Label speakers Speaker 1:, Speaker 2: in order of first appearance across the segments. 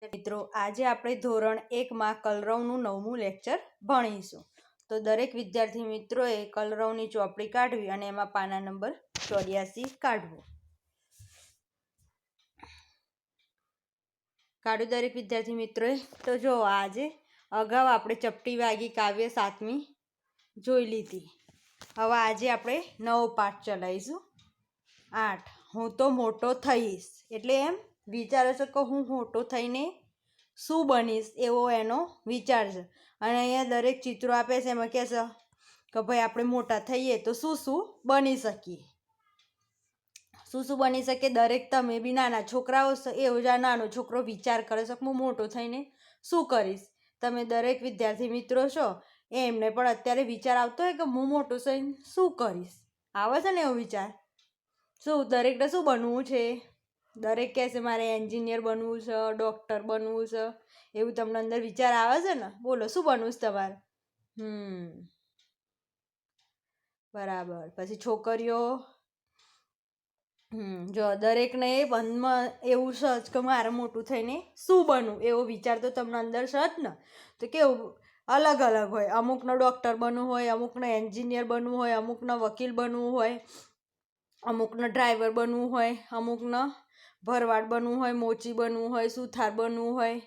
Speaker 1: મિત્રો આજે આપણે ધોરણ 1માં કલરવનું 9મું લેક્ચર ભણીશું. તો દરેક વિદ્યાર્થી મિત્રોએ કલરવની ચોપડી કાઢવી અને એમાં પાના નંબર 84 કાઢવો. કાઢ્યું દરેક વિદ્યાર્થી મિત્રોએ? તો જો આજે અગાઉ આપણે ચપટી વાગી કાવ્ય 7મી જોઈ લીધી. હવે આજે આપણે નવો પાઠ ચલાવીશું. 8. હું તો મોટો થઈશ. એટલે એમ વિચારે છે કે હું મોટો થઈને શું બનીશ એવો એનો વિચાર છે. અને અહીંયા દરેક ચિત્રો આપે છે એમાં કહે છે કે ભાઈ આપણે મોટા થઈએ તો શું શું બની શકીએ. શું શું બની શકે? દરેક તમે બી નાના છોકરાઓ છો એવું જ આ નાનો છોકરો વિચાર કરે છે કે હું મોટો થઈને શું કરીશ. તમે દરેક વિદ્યાર્થી મિત્રો છો એમને પણ અત્યારે વિચાર આવતો હોય કે હું મોટો થઈને શું કરીશ. આવે છે ને એવો વિચાર? શું દરેકને શું બનવું છે? દરેક કહે છે મારે એન્જિનિયર બનવું છે, ડૉક્ટર બનવું છે. એવું તમને અંદર વિચાર આવે છે ને? બોલો શું બનવું છે તમારે? બરાબર. પછી છોકરીઓ જો દરેકને મનમાં એવું છે જ કે મારે મોટું થઈને શું બનવું એવો વિચાર તો તમને અંદર છે જ ને. તો કેવું અલગ અલગ હોય. અમુકનો ડૉક્ટર બનવું હોય, અમુકને એન્જિનિયર બનવું હોય, અમુકને વકીલ બનવું હોય, અમુકને ડ્રાઈવર બનવું હોય, અમુકને ભરવાડ બનવું હોય, મોચી બનવું હોય, સુથાર બનવું હોય,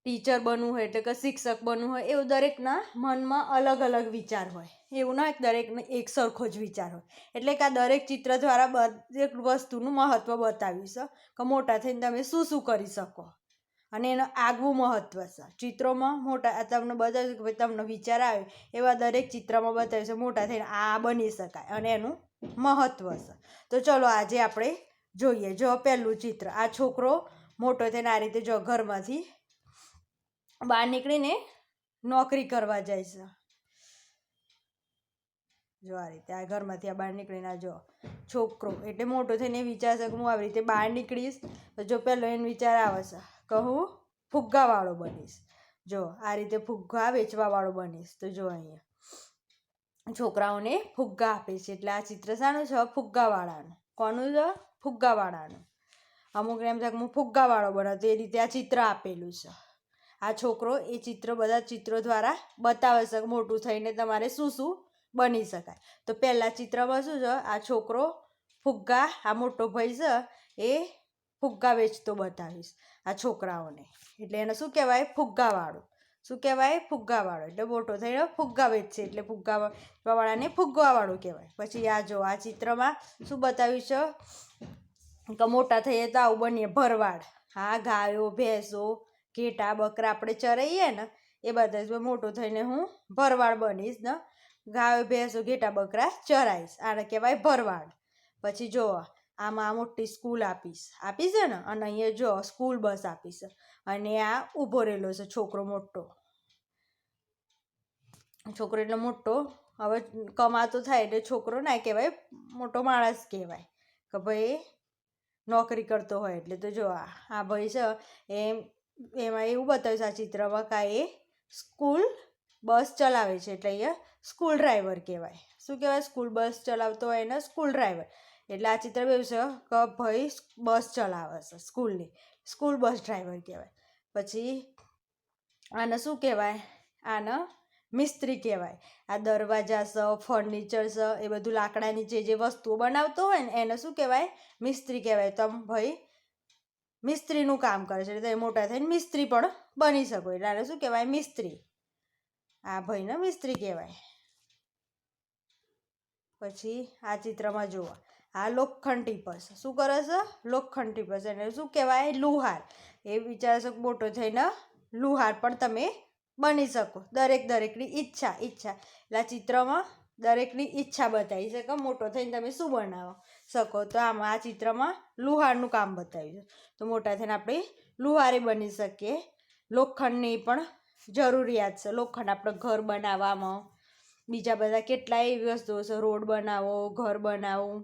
Speaker 1: ટીચર બનવું હોય એટલે કે શિક્ષક બનવું હોય. એવું દરેકના મનમાં અલગ અલગ વિચાર હોય. એવું ના હોય દરેકને એક સરખો જ વિચાર હોય. એટલે કે આ દરેક ચિત્ર દ્વારા દરેક વસ્તુનું મહત્ત્વ બતાવ્યું છે કે મોટા થઈને તમે શું શું કરી શકો અને એનું આગવું મહત્ત્વ છે. ચિત્રોમાં મોટા તમને બતાવ્યું કે ભાઈ તમને વિચાર આવે એવા દરેક ચિત્રમાં બતાવ્યું છે મોટા થઈને આ બની શકાય અને એનું મહત્ત્વ છે. તો ચલો આજે આપણે જોઈએ. જો પહેલું ચિત્ર, આ છોકરો મોટો થઈને આ રીતે જો ઘરમાંથી બહાર નીકળીને નોકરી કરવા જાય છે. જો આ રીતે આ ઘરમાંથી આ બહાર નીકળીને જો છોકરો એટલે મોટો થઈને વિચારશે કે હું આવી રીતે બહાર નીકળીશ. તો જો પહેલો એને વિચાર આવે છે કે હું ફુગ્ગાવાળો બનીશ. જો આ રીતે ફુગ્ગા વેચવાવાળો બનીશ. તો જો અહીંયા છોકરાઓને ફુગ્ગા આપે છે એટલે આ ચિત્ર શાનું છે? ફુગ્ગાવાળાનું. કોનું છે? ફુગ્ગાવાળાનું. અમુકને એમ થાય કે હું ફુગ્ગાવાળો બનો તો એ રીતે આ ચિત્ર આપેલું છે. આ છોકરો એ ચિત્ર બધા ચિત્રો દ્વારા બતાવે છે કે મોટું થઈને તમારે શું શું બની શકાય. તો પહેલાં ચિત્રમાં શું છે? આ છોકરો ફુગ્ગા, આ મોટો ભાઈ છે એ ફુગ્ગા વેચતો બતાવીશ આ છોકરાઓને. એટલે એને શું કહેવાય? ફુગ્ગાવાળો. શું કહેવાય? ફુગ્ગાવાળો. એટલે મોટો થઈને ફુગ્ગા વેચશે એટલે ફુગ્ગાવાળાને ફુગ્ગાવાળો કહેવાય. પછી આ જો આ ચિત્રમાં શું બતાવ્યું છે કે મોટા થઈએ તો આવું બનીએ ભરવાડ. હા, ગાયો ભેંસો ઘેટા બકરા આપણે ચરાઈએ ને એ બધા મોટો થઈને હું ભરવાડ બનીશ ને ગાયો ભેંસો ઘેટા બકરા ચરાઈશ. આને કહેવાય ભરવાડ. પછી જો આમાં મોટી સ્કૂલ આપીશ છે ને અને અહીંયા જો સ્કૂલ બસ આપીશ અને આ ઊભો રહેલો છે છોકરો મોટો. છોકરો એટલે મોટો હવે કમાતો થાય એટલે છોકરો ના કહેવાય, મોટો માણસ કહેવાય કે ભાઈ નોકરી કરતો હોય એટલે. તો જો આ ભાઈ છે એમાં એવું બતાવ્યું છે આ ચિત્રમાં કે એ સ્કૂલ બસ ચલાવે છે એટલે અહીંયા સ્કૂલ ડ્રાઈવર કહેવાય. શું કહેવાય? સ્કૂલ બસ ચલાવતો હોય એને સ્કૂલ ડ્રાઈવર. એટલે આ ચિત્ર એવું છે કે ભાઈ બસ ચલાવે છે સ્કૂલની, સ્કૂલ બસ ડ્રાઈવર કહેવાય. પછી આને શું કહેવાય? આને મિસ્ત્રી કહેવાય. આ દરવાજા છે, ફર્નિચર છે, એ બધું લાકડાની જે વસ્તુઓ બનાવતો હોય ને એને શું કહેવાય? મિસ્ત્રી કહેવાય. તો ભાઈ મિસ્ત્રીનું કામ કરે છે એટલે તમે મોટા થઈને મિસ્ત્રી પણ બની શકો. એટલે આને શું કહેવાય? મિસ્ત્રી. આ ભાઈને મિસ્ત્રી કહેવાય. પછી આ ચિત્રમાં જુઓ આ લોખંડ ટીપસ. શું કરે છે? લોખંડ ટીપસ. એને શું કહેવાય? લુહાર. એ વિચારે છે મોટો થઈને લુહાર પણ તમે બની શકો. દરેકની ઈચ્છા. એટલે આ ચિત્રમાં દરેકની ઈચ્છા બતાવી છે કે મોટો થઈને તમે શું બનાવો શકો. તો આમાં આ ચિત્રમાં લુહારનું કામ બતાવ્યું છે. તો મોટા થઈને આપણે લુહારે બની શકીએ. લોખંડની પણ જરૂરિયાત છે. લોખંડ આપણે ઘર બનાવવામાં, બીજા બધા કેટલાય એવી વસ્તુઓ છે. રોડ બનાવો, ઘર બનાવવું,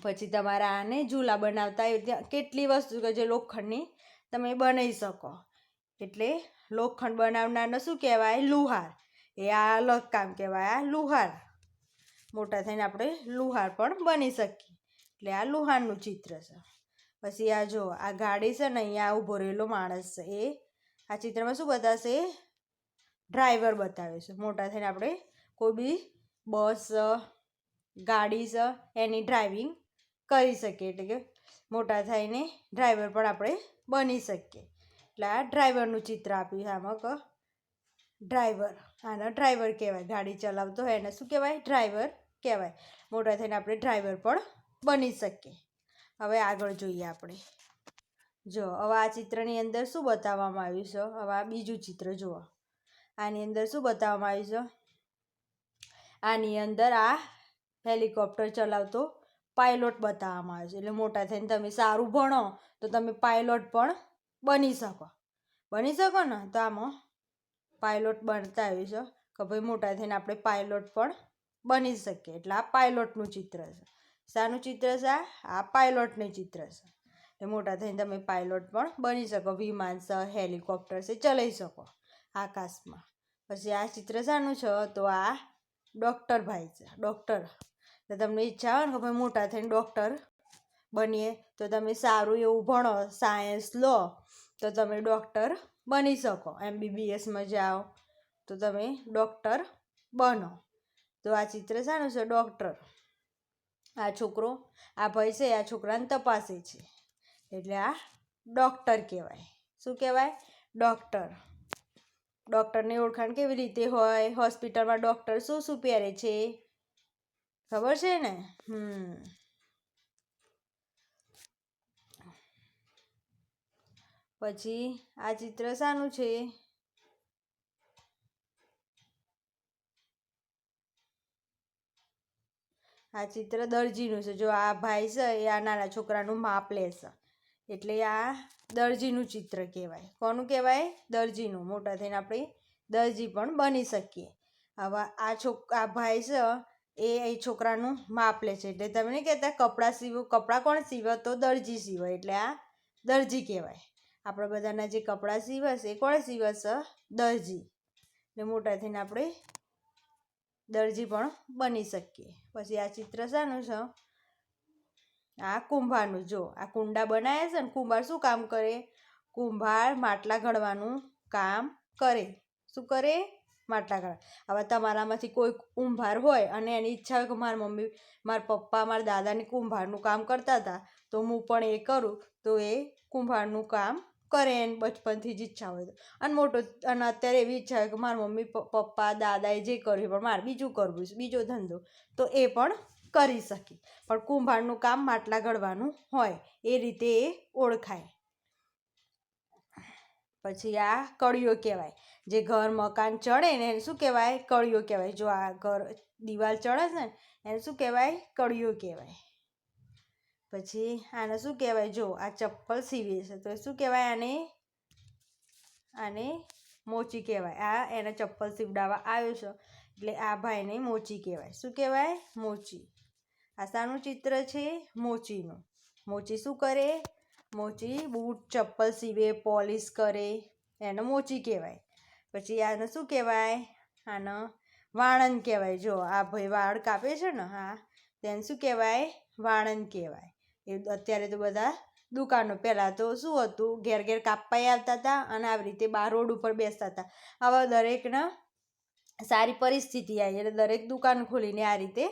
Speaker 1: પછી તમારા આને ઝૂલા બનાવતા એ કેટલી વસ્તુ કે જે લોખંડની તમે બનાવી શકો. એટલે લોખંડ બનાવનારને શું કહેવાય? લુહાર. એ આ અલગ કામ કહેવાય. આ લુહાર. મોટા થઈને આપણે લુહાર પણ બની શકીએ. એટલે આ લુહારનું ચિત્ર છે. પછી આ જો આ ગાડી છે ને, અહીંયા ઊભો રહેલો માણસ છે, એ આ ચિત્રમાં શું બતાવશે? ડ્રાઈવર બતાવે છે. મોટા થઈને આપણે કોઈ બી બસ ગાડી છે એની ડ્રાઇવિંગ કરી શકીએ, એટલે કે મોટા થઈને ડ્રાઈવર પણ આપણે બની શકીએ. એટલે આ ડ્રાઈવરનું ચિત્ર આપ્યું આમાં કે ડ્રાઈવર, આને ડ્રાઈવર કહેવાય. ગાડી ચલાવતો હોય એને શું કહેવાય? ડ્રાઈવર કહેવાય. મોટા થઈને આપણે ડ્રાઈવર પણ બની શકીએ. હવે આગળ જોઈએ આપણે. જો હવે આ ચિત્રની અંદર શું બતાવવામાં આવ્યું છે? હવે આ બીજું ચિત્ર જુઓ. આની અંદર શું બતાવવામાં આવ્યું છે? આની અંદર આ હેલિકોપ્ટર ચલાવતો પાયલોટ બતાવવામાં આવ્યો છે. એટલે મોટા થઈને તમે સારું ભણો તો તમે પાયલોટ પણ બની શકો. બની શકો ને? તો આમાં પાયલોટ બનતા આવ્યું છે કે ભાઈ મોટા થઈને આપણે પાયલોટ પણ બની શકીએ. એટલે આ પાયલોટનું ચિત્ર છે. શાનું ચિત્ર છે? આ પાયલોટનું ચિત્ર છે. એટલે મોટા થઈને તમે પાયલોટ પણ બની શકો. વિમાન છે, હેલિકોપ્ટર છે, ચલાવી શકો આકાશમાં. પછી આ ચિત્ર શાનું છે? તો આ ડૉક્ટર ભાઈ છે. ડૉક્ટર, તો તમને ઈચ્છા હોય ને કે ભાઈ મોટા થઈને ડૉક્ટર બનીએ, તો તમે સારું એવું ભણો, સાયન્સ લો, તો તમે ડૉક્ટર બની શકો. MBBSમાં જાઓ તો તમે ડૉક્ટર બનો. તો આ ચિત્ર શાનું છે? ડૉક્ટર. આ છોકરો, આ ભાઈ છે, આ છોકરાને તપાસે છે, એટલે આ ડૉક્ટર કહેવાય. શું કહેવાય? ડૉક્ટર. ડૉક્ટરની ઓળખાણ કેવી રીતે હોય? હોસ્પિટલમાં ડૉક્ટર શું શું પહેરે છે? ખબર છે ને? પછી આ ચિત્ર શાનું છે? આ ચિત્ર દરજીનું છે. જો આ ભાઈ છે એ આ નાના છોકરાનું માપ લેશે, એટલે આ દરજીનું ચિત્ર કહેવાય. કોનું કહેવાય? દરજીનું. મોટા થઈને આપણે દરજી પણ બની શકીએ. હવે આ ભાઈ છે એ છોકરાનું માપ લે છે, એટલે તમે નહીં કહેતા કપડાં સીવો, કપડાં કોણ સીવે? તો દરજી સીવે, એટલે આ દરજી કહેવાય. આપણા બધાના જે કપડાં સીવશે એ કોણ સીવશે? દરજી. એટલે મોટા થઈને આપણે દરજી પણ બની શકીએ. પછી આ ચિત્ર શાનું છે? આ કુંભારનું. જો આ કુંડા બનાવ્યા છે ને, કુંભાર શું કામ કરે? કુંભાર માટલા ઘડવાનું કામ કરે. શું કરે? માટલા ઘડવા. હવે તમારામાંથી કોઈ કુંભાર હોય અને એની ઈચ્છા હોય કે મારી મમ્મી, મારા પપ્પા, મારા દાદાને કુંભારનું કામ કરતા હતા, તો હું પણ એ કરું, તો એ કુંભારનું કામ કરે. એને બચપનથી જ ઈચ્છા હોય તો. અને અત્યારે એવી ઈચ્છા હોય કે મારા મમ્મી પપ્પા દાદાએ જે કર્યું પણ મારે બીજું કરવું છે, બીજો ધંધો, તો એ પણ કરી શકે. પણ કુંભારનું કામ માટલા ઘડવાનું હોય, એ રીતે એ ઓળખાય. પછી આ કળીઓ કહેવાય. જે ઘર મકાન ચડે ને એને શું કહેવાય? કળીઓ કહેવાય. જો આ ઘર દિવાલ ચડે છે ને એને શું કહેવાય? કળીઓ કહેવાય. પછી આને શું કહેવાય? જો આ ચપ્પલ સીવે છે તો શું કહેવાય? આને મોચી કહેવાય. આ એને ચપ્પલ સીવડાવવા આવ્યો છે, એટલે આ ભાઈને મોચી કહેવાય. શું કહેવાય? મોચી. આ શાનું ચિત્ર છે? મોચીનું. મોચી શું કરે? મોચી બૂટ ચપ્પલ સીવે, પોલિશ કરે, એને મોચી કહેવાય. પછી આને શું કહેવાય? આને વાણંદ કહેવાય. જો આ ભાઈ વાળ કાપે છે ને, હા, તેને શું કહેવાય? વાણંદ કહેવાય. એ અત્યારે તો બધા દુકાનો, પહેલાં તો શું હતું? ઘેર ઘેર કાપવા આવતા હતા અને આવી રીતે બહાર રોડ ઉપર બેસતા હતા. હવે દરેકને સારી પરિસ્થિતિ આવી એટલે દરેક દુકાન ખોલીને આ રીતે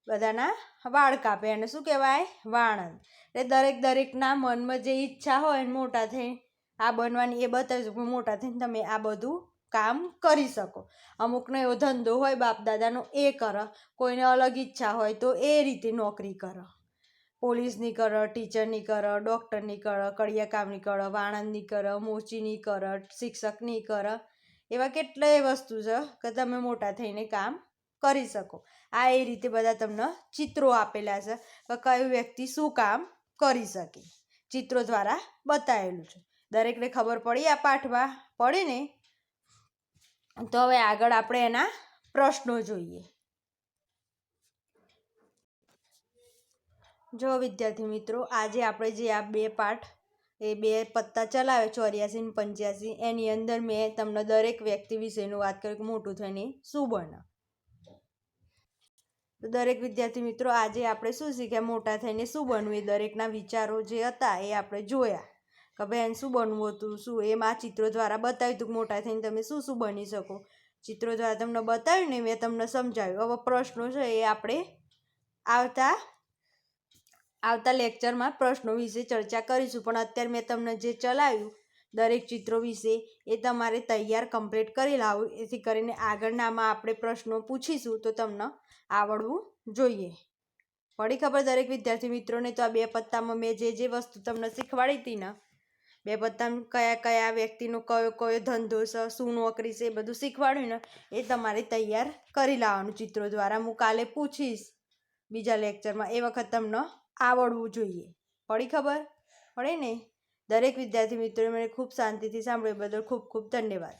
Speaker 1: બધાના વાળ કાપે, એને શું કહેવાય? વાણંદ. એટલે દરેકના મનમાં જે ઈચ્છા હોય મોટા થઈને આ બનવાની, એ બતાવી શકો. મોટા થઈને તમે આ બધું કામ કરી શકો. અમુકનો એવો ધંધો હોય બાપ દાદાનો, એ કરો. કોઈને અલગ ઈચ્છા હોય તો એ રીતે નોકરી કરો. પોલીસની કરો, ટીચરની કરો, ડૉક્ટરની કરો, કડિયા કામની કરો, વાણંદની કરો, મોચીની કરો, શિક્ષકની કરો. એવા કેટલાય વસ્તુ છે કે તમે મોટા થઈને કામ કરી શકો. આ એ રીતે બધા તમને ચિત્રો આપેલા છે કે કઈ વ્યક્તિ શું કામ કરી શકે. ચિત્રો દ્વારા બતાવેલું છે. દરેકને ખબર પડી આ પાઠમાં? પડી ને? તો હવે આગળ આપણે એના પ્રશ્નો જોઈએ. જો વિદ્યાર્થી મિત્રો, આજે આપણે જે આ બે પાઠ, એ બે પત્તા ચલાવે 84 ને 85, એની અંદર મેં તમને દરેક વ્યક્તિ વિશેનું વાત કરી કે મોટું થઈને શું બને. તો દરેક વિદ્યાર્થી મિત્રો આજે આપણે શું શીખ્યા, મોટા થઈને શું બનવું, એ દરેકના વિચારો જે હતા એ આપણે જોયા કે ભાઈ એને શું બનવું હતું, શું એમ આ ચિત્રો દ્વારા બતાવ્યું હતું કે મોટા થઈને તમે શું શું બની શકો. ચિત્રો દ્વારા તમને બતાવ્યું ને મેં તમને સમજાવ્યું. હવે પ્રશ્નો છે એ આપણે આવતા લેક્ચરમાં પ્રશ્નો વિશે ચર્ચા કરીશું, પણ અત્યારે મેં તમને જે ચલાવ્યું દરેક ચિત્રો વિશે એ તમારે તૈયાર કમ્પ્લીટ કરી લાવું, એથી કરીને આગળનામાં આપણે પ્રશ્નો પૂછીશું તો તમને આવડવું જોઈએ. પડી ખબર દરેક વિદ્યાર્થી મિત્રોને? તો આ 2 પત્તામાં મેં જે વસ્તુ તમને શીખવાડી હતી ને, 2 પત્તામાં કયા કયા વ્યક્તિનો કયો કયો ધંધો છે, શું નોકરી છે, એ બધું શીખવાડ્યું ને એ તમારે તૈયાર કરી લાવવાનું ચિત્રો દ્વારા. હું કાલે પૂછીશ બીજા લેક્ચરમાં, એ વખત તમને આવડવું જોઈએ. પડી ખબર? પડે ને? દરેક વિદ્યાર્થી મિત્રોએ મને ખૂબ શાંતિથી સાંભળ્યું બદલ ખૂબ ખૂબ ધન્યવાદ.